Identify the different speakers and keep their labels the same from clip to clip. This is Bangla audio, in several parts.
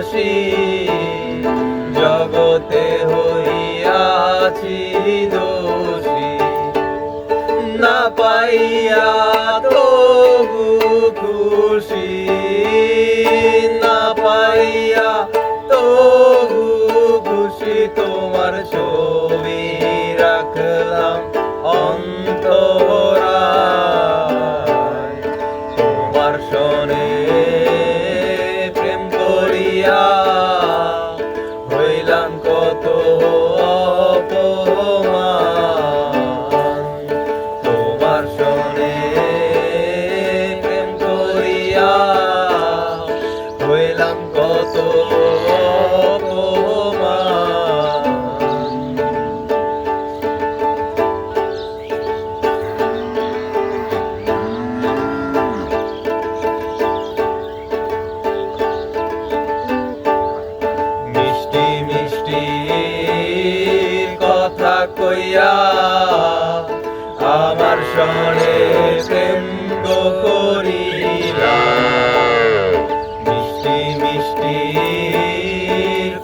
Speaker 1: দাসী জগতে হইয়াছি দোষী না পাইয়া তবু খুশি না পাইয়া তবু খুশি তোমার ছবি রাখলাম অন্তরায় তোমার শোনে প্রেম করিয়া হইলাম কত অপমান তোমার শোনে প্রেম করিয়া হইলাম কত কথা কইয়া আমার সনে প্রেম করিলা মিষ্টি মিষ্টি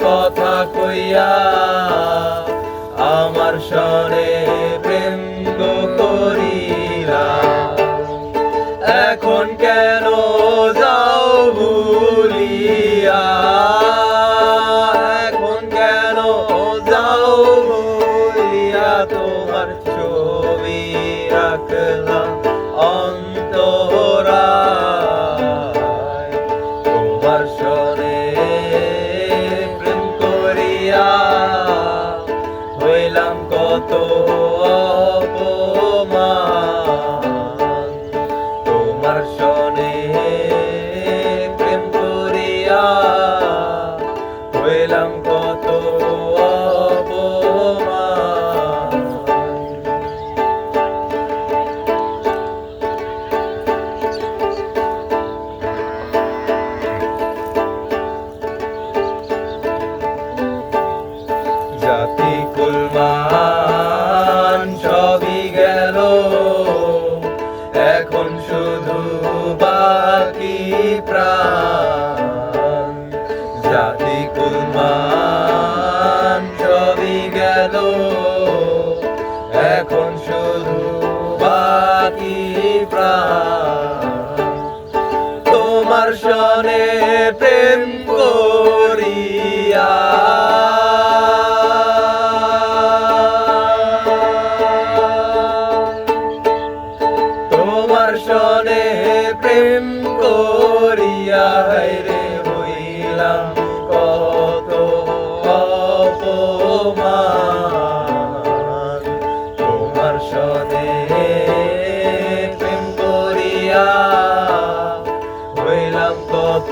Speaker 1: কথা কইয়া আমার সনে প্রেম করিলা এখন কেন যাও ভুলিয়া তোমার ছবি রাখলাম অন্তরায় তোমার শোনে প্রেম করিয়া হইলাম কত অপমান তোমার শোনে প্রেম করিয়া হইলাম কত জাতি কুলমান সবই গেল এখন শুধু বাকি প্রাণ জাতি কুলমান সবই গেল এখন শুধু বাকি প্রাণ তোমার সনে প্রেম করিয়া তোমার সনে প্রেম করিয়া রে হইলাম কত অপমান তোমার সনে প্রেম করিয়া হইলাম কত